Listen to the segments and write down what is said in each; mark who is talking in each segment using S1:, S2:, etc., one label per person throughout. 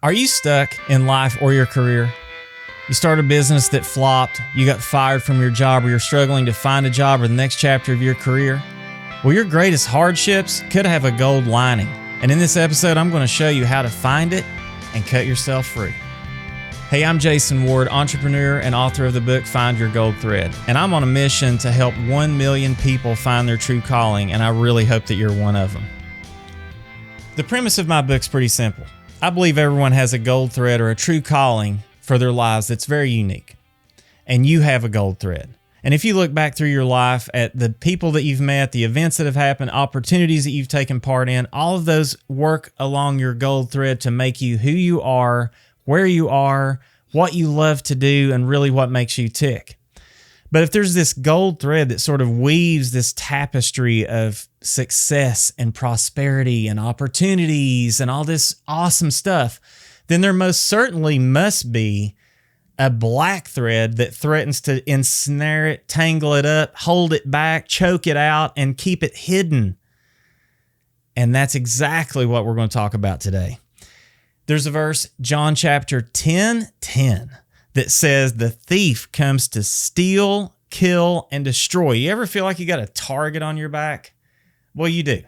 S1: Are you stuck in life or your career? You start a business that flopped, you got fired from your job, or you're struggling to find a job or the next chapter of your career? Well, your greatest hardships could have a gold lining. And in this episode, I'm going to show you how to find it and cut yourself free. Hey, I'm Jason Ward, entrepreneur and author of the book, Find Your Gold Thread. And I'm on a mission to help 1 million people find their true calling, and I really hope that you're one of them. The premise of my book's pretty simple. I believe everyone has a gold thread or a true calling for their lives that's very unique. And you have a gold thread. And if you look back through your life at the people that you've met, the events that have happened, opportunities that you've taken part in, all of those work along your gold thread to make you who you are, where you are, what you love to do, and really what makes you tick. But if there's this gold thread that sort of weaves this tapestry of success and prosperity and opportunities and all this awesome stuff, then there most certainly must be a black thread that threatens to ensnare it, tangle it up, hold it back, choke it out, and keep it hidden. And that's exactly what we're going to talk about today. There's a verse, John chapter 10:10, that says the thief comes to steal, kill, and destroy. You ever feel like you got a target on your back? Well, you do.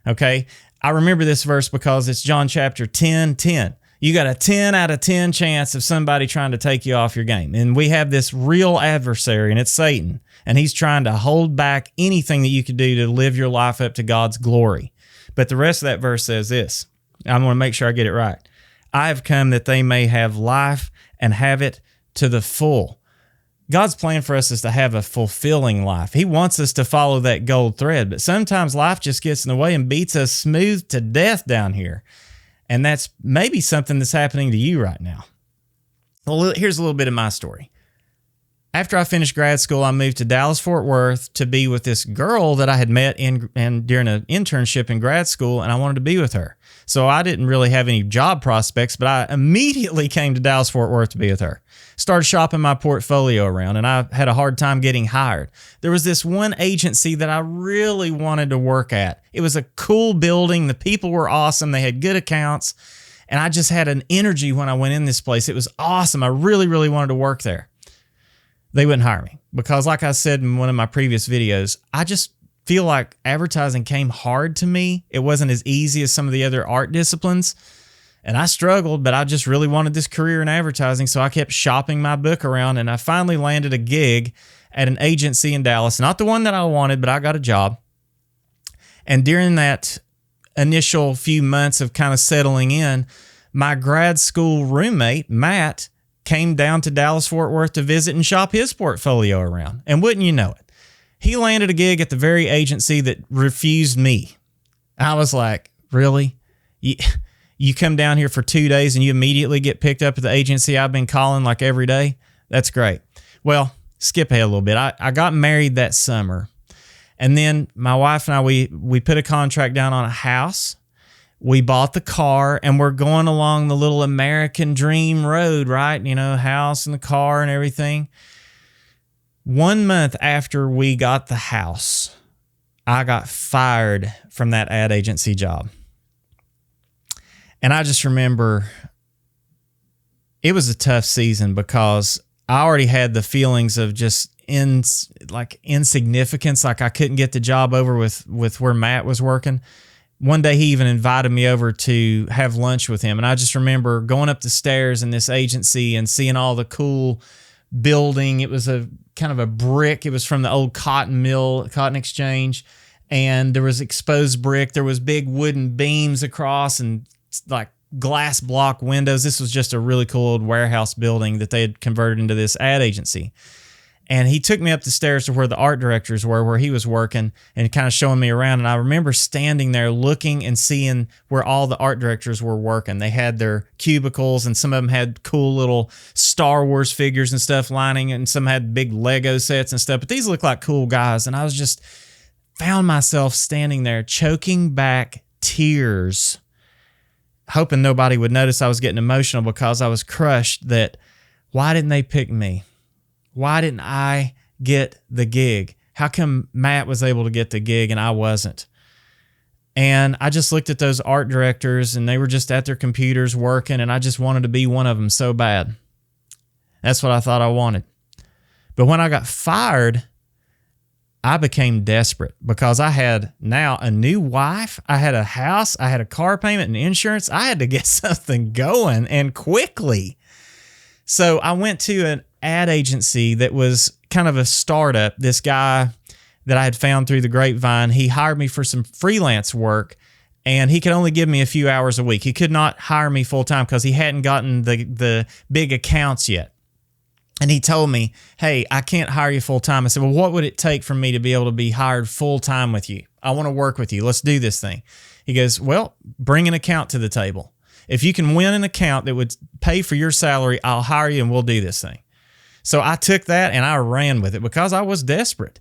S1: Okay. I remember this verse because it's John chapter 10:10. You got a 10 out of 10 chance of somebody trying to take you off your game. And we have this real adversary, and it's Satan. And he's trying to hold back anything that you could do to live your life up to God's glory. But the rest of that verse says this. I'm going to make sure I get it right. I have come that they may have life and have it to the full. God's plan for us is to have a fulfilling life. He wants us to follow that gold thread, but sometimes life just gets in the way and beats us smooth to death down here. And that's maybe something that's happening to you right now. Well, here's a little bit of my story. After I finished grad school, I moved to Dallas-Fort Worth to be with this girl that I had met during an internship in grad school, and I wanted to be with her. So I didn't really have any job prospects, but I immediately came to Dallas-Fort Worth to be with her. Started shopping my portfolio around, and I had a hard time getting hired. There was this one agency that I really wanted to work at. It was a cool building. The people were awesome. They had good accounts, and I just had an energy when I went in this place. It was awesome. I really, really wanted to work there. They wouldn't hire me because, like I said in one of my previous videos, I just feel like advertising came hard to me. It wasn't as easy as some of the other art disciplines. And I struggled, but I just really wanted this career in advertising, so I kept shopping my book around, and I finally landed a gig at an agency in Dallas. Not the one that I wanted, but I got a job. And during that initial few months of kind of settling in, my grad school roommate, Matt, came down to Dallas-Fort Worth to visit and shop his portfolio around. And wouldn't you know it, he landed a gig at the very agency that refused me. I was like, really? You come down here for 2 days and you immediately get picked up at the agency I've been calling like every day? That's great. Well, skip ahead a little bit. I got married that summer. And then my wife and I, we put a contract down on a house. We bought the car, and we're going along the little American dream road, right? You know, house and the car and everything. 1 month after we got the house, I got fired from that ad agency job. And I just remember it was a tough season because I already had the feelings of just insignificance, like I couldn't get the job over with where Matt was working. One day he even invited me over to have lunch with him. And I just remember going up the stairs in this agency and seeing all the cool building. It was a kind of a brick. It was from the old cotton mill, cotton exchange. And there was exposed brick. There was big wooden beams across and like glass block windows. This was just a really cool old warehouse building that they had converted into this ad agency. And he took me up the stairs to where the art directors were, where he was working, and kind of showing me around. And I remember standing there looking and seeing where all the art directors were working. They had their cubicles, and some of them had cool little Star Wars figures and stuff lining, and some had big Lego sets and stuff. But these looked like cool guys. And I was just found myself standing there choking back tears, hoping nobody would notice I was getting emotional because I was crushed that why didn't they pick me? Why didn't I get the gig? How come Matt was able to get the gig and I wasn't? And I just looked at those art directors and they were just at their computers working, and I just wanted to be one of them so bad. That's what I thought I wanted. But when I got fired, I became desperate because I had now a new wife. I had a house. I had a car payment and insurance. I had to get something going, and quickly. So I went to an ad agency that was kind of a startup. This guy that I had found through the grapevine, he hired me for some freelance work, and he could only give me a few hours a week. He could not hire me full time because he hadn't gotten the big accounts yet. And he told me, hey, I can't hire you full time. I said, well, what would it take for me to be able to be hired full time with you? I want to work with you. Let's do this thing. He goes, well, bring an account to the table. If you can win an account that would pay for your salary, I'll hire you and we'll do this thing. So I took that and I ran with it because I was desperate.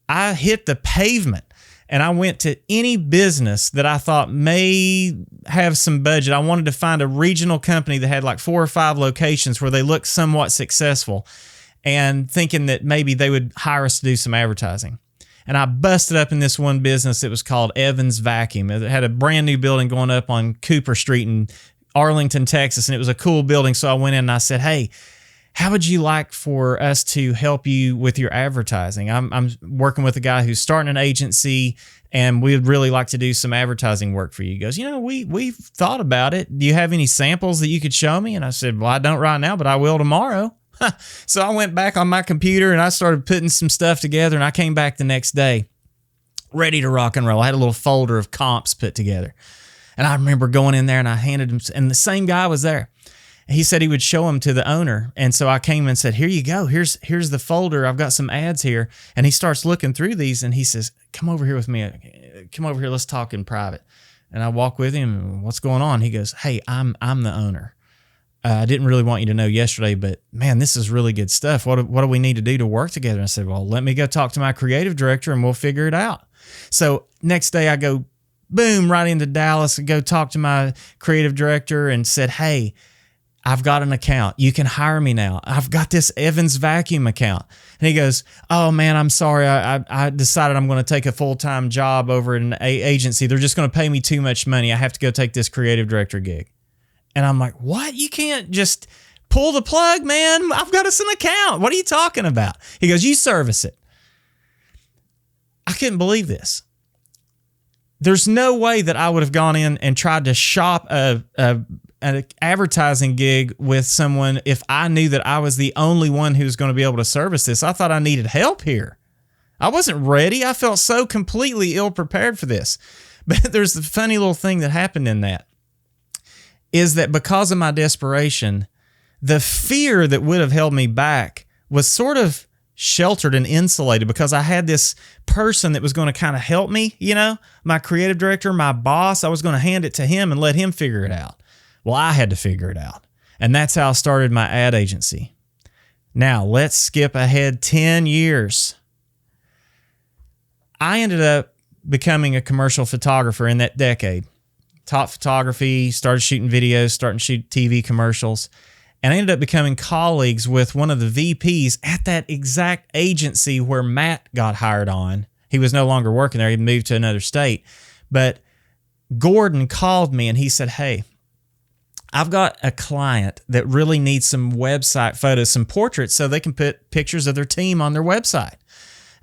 S1: I hit the pavement and I went to any business that I thought may have some budget. I wanted to find a regional company that had like 4 or 5 locations where they looked somewhat successful, and thinking that maybe they would hire us to do some advertising. And I busted up in this one business that was called Evans Vacuum. It had a brand new building going up on Cooper Street in Arlington, Texas, and it was a cool building. So I went in and I said, hey, how would you like for us to help you with your advertising? I'm working with a guy who's starting an agency, and we would really like to do some advertising work for you. He goes, we've thought about it. Do you have any samples that you could show me? And I said, well, I don't right now, but I will tomorrow. So I went back on my computer and I started putting some stuff together, and I came back the next day ready to rock and roll. I had a little folder of comps put together. And I remember going in there and I handed him, and the same guy was there. He said he would show them to the owner. And so I came and said, here you go. Here's the folder. I've got some ads here. And he starts looking through these and he says, come over here with me. Come over here. Let's talk in private. And I walk with him. What's going on? He goes, hey, I'm the owner. I didn't really want you to know yesterday, but man, this is really good stuff. What do we need to do to work together? And I said, well, let me go talk to my creative director and we'll figure it out. So next day I go, boom, right into Dallas and go talk to my creative director and said, hey, I've got an account. You can hire me now. I've got this Evans Vacuum account. And he goes, oh man, I'm sorry. I decided I'm going to take a full-time job over at an agency. They're just going to pay me too much money. I have to go take this creative director gig. And I'm like, what? You can't just pull the plug, man. I've got us an account. What are you talking about? He goes, you service it. I couldn't believe this. There's no way that I would have gone in and tried to shop an advertising gig with someone if I knew that I was the only one who was going to be able to service this. I thought I needed help here. I wasn't ready. I felt so completely ill-prepared for this. But there's the funny little thing that happened in that is that because of my desperation, the fear that would have held me back was sort of sheltered and insulated because I had this person that was going to kind of help me, my creative director, my boss. I was going to hand it to him and let him figure it out. Well, I had to figure it out. And that's how I started my ad agency. Now, let's skip ahead 10 years. I ended up becoming a commercial photographer in that decade. Taught photography, started shooting videos, starting to shoot TV commercials. And I ended up becoming colleagues with one of the VPs at that exact agency where Matt got hired on. He was no longer working there. He moved to another state. But Gordon called me and he said, hey, I've got a client that really needs some website photos, some portraits, so they can put pictures of their team on their website.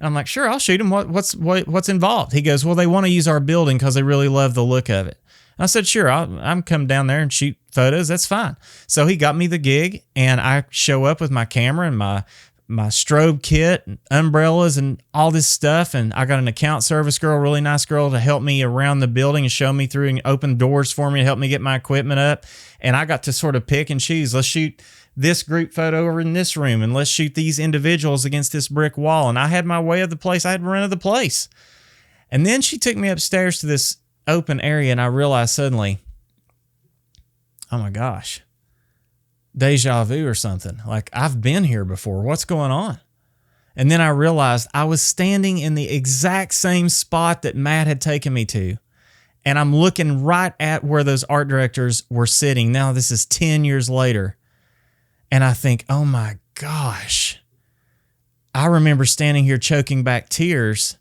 S1: And I'm like, sure, I'll shoot them. What's involved? He goes, well, they want to use our building because they really love the look of it. I said, sure, I'm come down there and shoot photos. That's fine. So he got me the gig, and I show up with my camera and my strobe kit and umbrellas and all this stuff. And I got an account service girl, really nice girl, to help me around the building and show me through and open doors for me to help me get my equipment up. And I got to sort of pick and choose. Let's shoot this group photo over in this room, and let's shoot these individuals against this brick wall. And I had my way of the place. I had rented the place. And then she took me upstairs to this open area, and I realized suddenly, oh my gosh, deja vu or something. Like, I've been here before. What's going on? And then I realized I was standing in the exact same spot that Matt had taken me to. And I'm looking right at where those art directors were sitting. Now this is 10 years later. And I think, oh my gosh, I remember standing here choking back tears,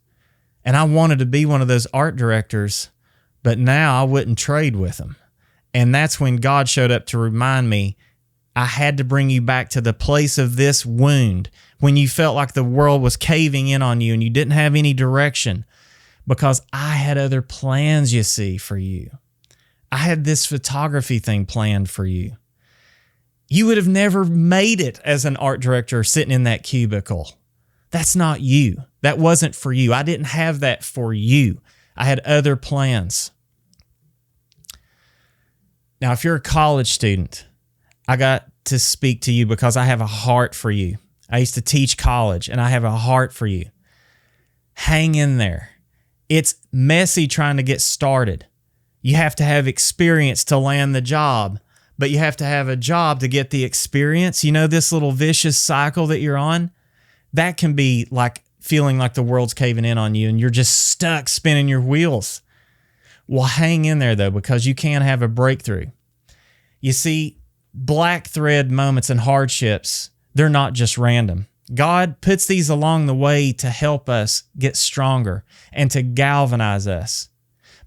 S1: and I wanted to be one of those art directors, but now I wouldn't trade with them. And that's when God showed up to remind me, I had to bring you back to the place of this wound when you felt like the world was caving in on you and you didn't have any direction, because I had other plans, you see, for you. I had this photography thing planned for you. You would have never made it as an art director sitting in that cubicle. That's not you. That wasn't for you. I didn't have that for you. I had other plans. Now, if you're a college student, I got to speak to you because I have a heart for you. I used to teach college and I have a heart for you. Hang in there. It's messy trying to get started. You have to have experience to land the job, but you have to have a job to get the experience. You know, this little vicious cycle that you're on, that can be like feeling like the world's caving in on you and you're just stuck spinning your wheels. Well, hang in there though, because you can have a breakthrough. You see, black thread moments and hardships, they're not just random. God puts these along the way to help us get stronger and to galvanize us.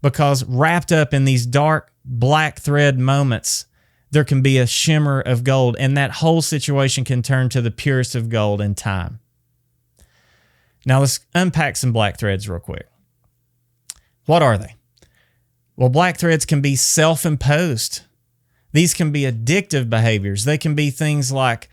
S1: Because wrapped up in these dark black thread moments, there can be a shimmer of gold, and that whole situation can turn to the purest of gold in time. Now let's unpack some black threads real quick. What are they? Well, black threads can be self-imposed. These can be addictive behaviors. They can be things like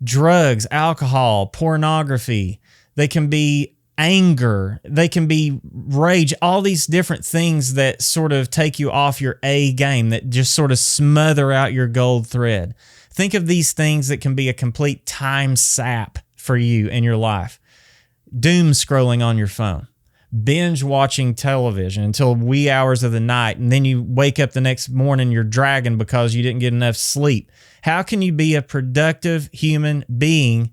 S1: drugs, alcohol, pornography. They can be anger. They can be rage. All these different things that sort of take you off your A game, that just sort of smother out your gold thread. Think of these things that can be a complete time sap for you in your life. Doom scrolling on your phone. Binge watching television until wee hours of the night, and then you wake up the next morning, you're dragging because you didn't get enough sleep. How can you be a productive human being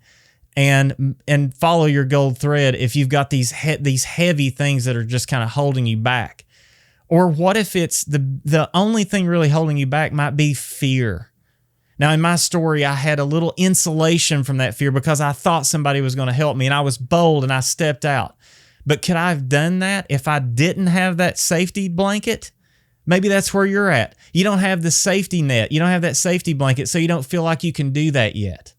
S1: and follow your gold thread if you've got these heavy things that are just kind of holding you back? Or what if it's the only thing really holding you back might be fear? Now, in my story, I had a little insulation from that fear because I thought somebody was going to help me, and I was bold and I stepped out. But could I have done that if I didn't have that safety blanket? Maybe that's where you're at. You don't have the safety net. You don't have that safety blanket, so you don't feel like you can do that yet.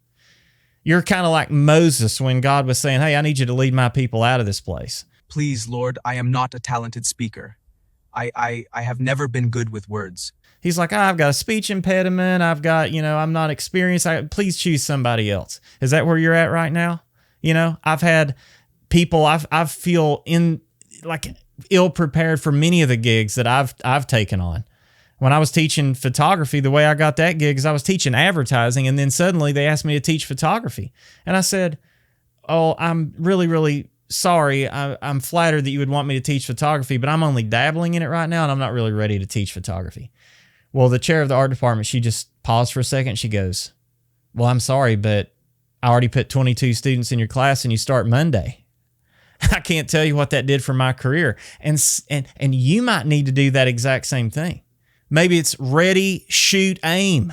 S1: You're kind of like Moses when God was saying, hey, I need you to lead my people out of this place.
S2: Please, Lord, I am not a talented speaker. I have never been good with words.
S1: He's like, I've got a speech impediment. I've got, I'm not experienced. Please choose somebody else. Is that where you're at right now? I've had people, I feel ill prepared for many of the gigs that I've taken on. When I was teaching photography, the way I got that gig is I was teaching advertising, and then suddenly they asked me to teach photography. And I said, oh, I'm really, really sorry. I'm flattered that you would want me to teach photography, but I'm only dabbling in it right now, and I'm not really ready to teach photography. Well, the chair of the art department, she just paused for a second. She goes, well, I'm sorry, but I already put 22 students in your class and you start Monday. I can't tell you what that did for my career. And you might need to do that exact same thing. Maybe it's ready, shoot, aim,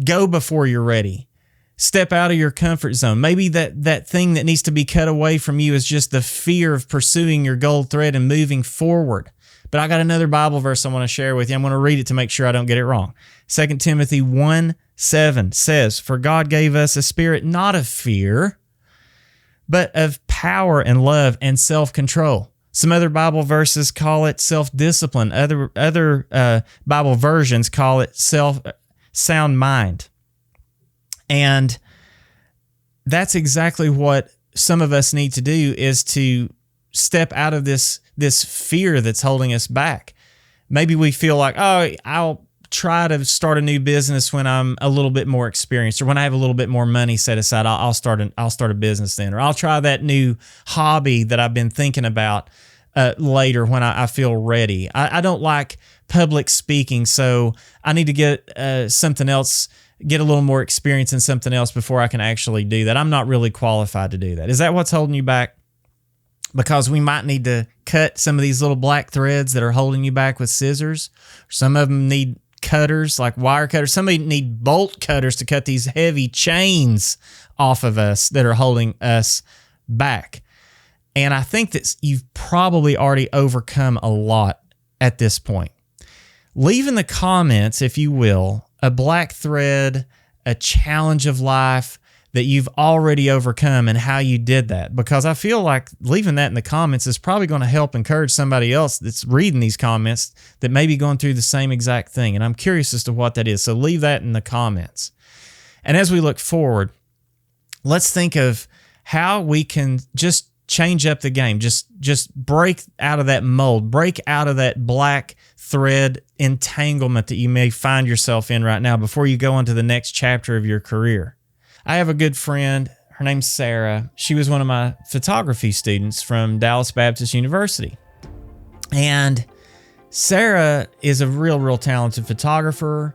S1: go before you're ready. Step out of your comfort zone. Maybe that thing that needs to be cut away from you is just the fear of pursuing your gold thread and moving forward. But I got another Bible verse I want to share with you. I'm going to read it to make sure I don't get it wrong. 2 Timothy 1:7 says, for God gave us a spirit not of fear, but of power and love and self-control. Some other Bible verses call it self-discipline. Other Bible versions call it sound mind. And that's exactly what some of us need to do, is to step out of this fear that's holding us back. Maybe we feel like, oh, I'll try to start a new business when I'm a little bit more experienced, or when I have a little bit more money set aside, I'll start a business then, or I'll try that new hobby that I've been thinking about later when I feel ready. I don't like public speaking, so I need to get something else, get a little more experience in something else before I can actually do that. I'm not really qualified to do that. Is that what's holding you back? Because we might need to cut some of these little black threads that are holding you back with scissors. Some of them need cutters, like wire cutters. Somebody need bolt cutters to cut these heavy chains off of us that are holding us back. And I think that you've probably already overcome a lot at this point. Leave in the comments, if you will, a black thread, a challenge of life that you've already overcome and how you did that. Because I feel like leaving that in the comments is probably going to help encourage somebody else that's reading these comments that may be going through the same exact thing. And I'm curious as to what that is. So leave that in the comments. And as we look forward, let's think of how we can just change up the game. Just break out of that mold, break out of that black thread entanglement that you may find yourself in right now before you go on to the next chapter of your career. I have a good friend. Her name's Sarah. She was one of my photography students from Dallas Baptist University. And Sarah is a real talented photographer,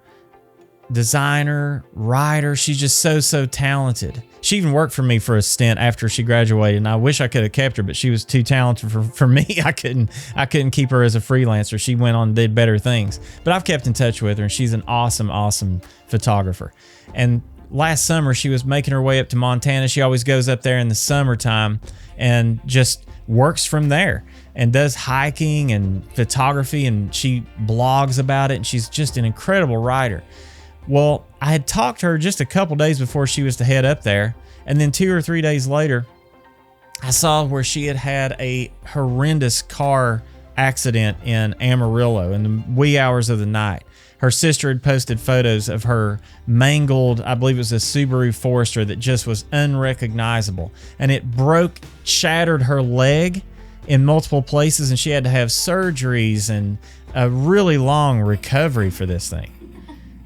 S1: designer, writer. She's just so talented. She even worked for me for a stint after she graduated, and I wish I could have kept her, but she was too talented for me. I couldn't keep her as a freelancer. She went on and did better things. But I've kept in touch with her, and she's an awesome photographer. And last summer, she was making her way up to Montana. She always goes up there in the summertime and just works from there and does hiking and photography, and she blogs about it, and she's just an incredible writer. Well, I had talked to her just a couple days before she was to head up there, and then 2 or 3 days later, I saw where she had a horrendous car accident in Amarillo in the wee hours of the night. Her sister had posted photos of her mangled, I believe it was a Subaru Forester that just was unrecognizable. And it shattered her leg in multiple places, and she had to have surgeries and a really long recovery for this thing.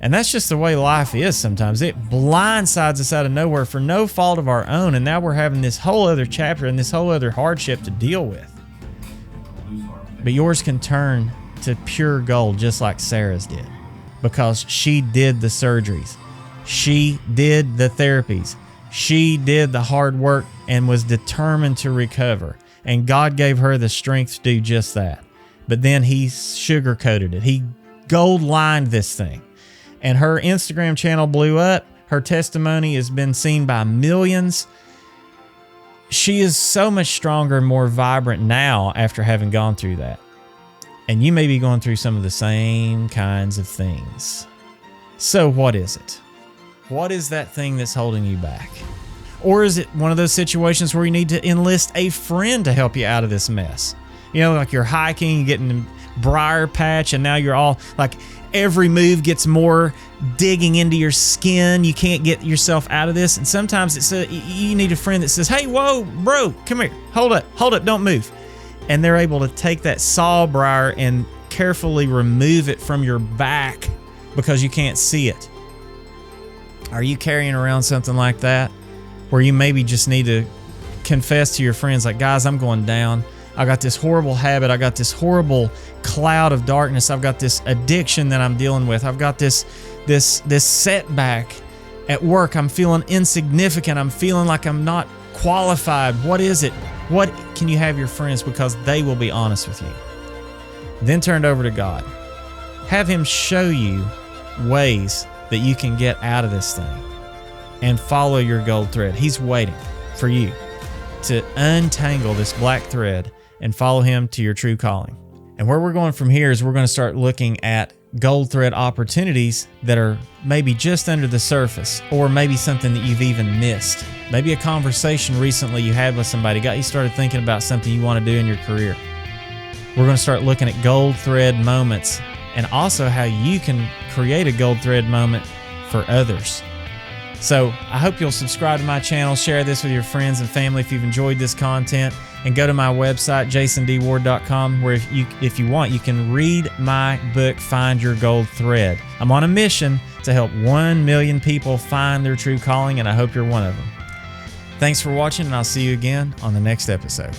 S1: And that's just the way life is sometimes. It blindsides us out of nowhere for no fault of our own, and now we're having this whole other chapter and this whole other hardship to deal with. But yours can turn to pure gold just like Sarah's did, because she did the surgeries. She did the therapies. She did the hard work and was determined to recover. And God gave her the strength to do just that. But then he sugarcoated it. He gold-lined this thing. And her Instagram channel blew up. Her testimony has been seen by millions. She is so much stronger and more vibrant now after having gone through that. And you may be going through some of the same kinds of things. So what is it? What is that thing that's holding you back? Or is it one of those situations where you need to enlist a friend to help you out of this mess? You know, like you're hiking, you get in a briar patch, and now you're all like, every move gets more digging into your skin. You can't get yourself out of this. And sometimes you need a friend that says, hey, whoa, bro, come here. Hold up, don't move. And they're able to take that saw briar and carefully remove it from your back because you can't see it. Are you carrying around something like that where you maybe just need to confess to your friends, like, guys, I'm going down. I got this horrible habit. I got this horrible cloud of darkness. I've got this addiction that I'm dealing with. I've got this setback at work. I'm feeling insignificant. I'm feeling like I'm not qualified. What is it? What can you have your friends, because they will be honest with you. Then turn it over to God. Have him show you ways that you can get out of this thing and follow your gold thread. He's waiting for you to untangle this black thread and follow him to your true calling. And where we're going from here is we're going to start looking at gold thread opportunities that are maybe just under the surface, or maybe something that you've even missed. Maybe a conversation recently you had with somebody got you started thinking about something you want to do in your career. We're going to start looking at gold thread moments, and also how you can create a gold thread moment for others. So I hope you'll subscribe to my channel, share this with your friends and family if you've enjoyed this content, and go to my website, jasondward.com, where if you want, you can read my book, Find Your Gold Thread. I'm on a mission to help 1 million people find their true calling, and I hope you're one of them. Thanks for watching, and I'll see you again on the next episode.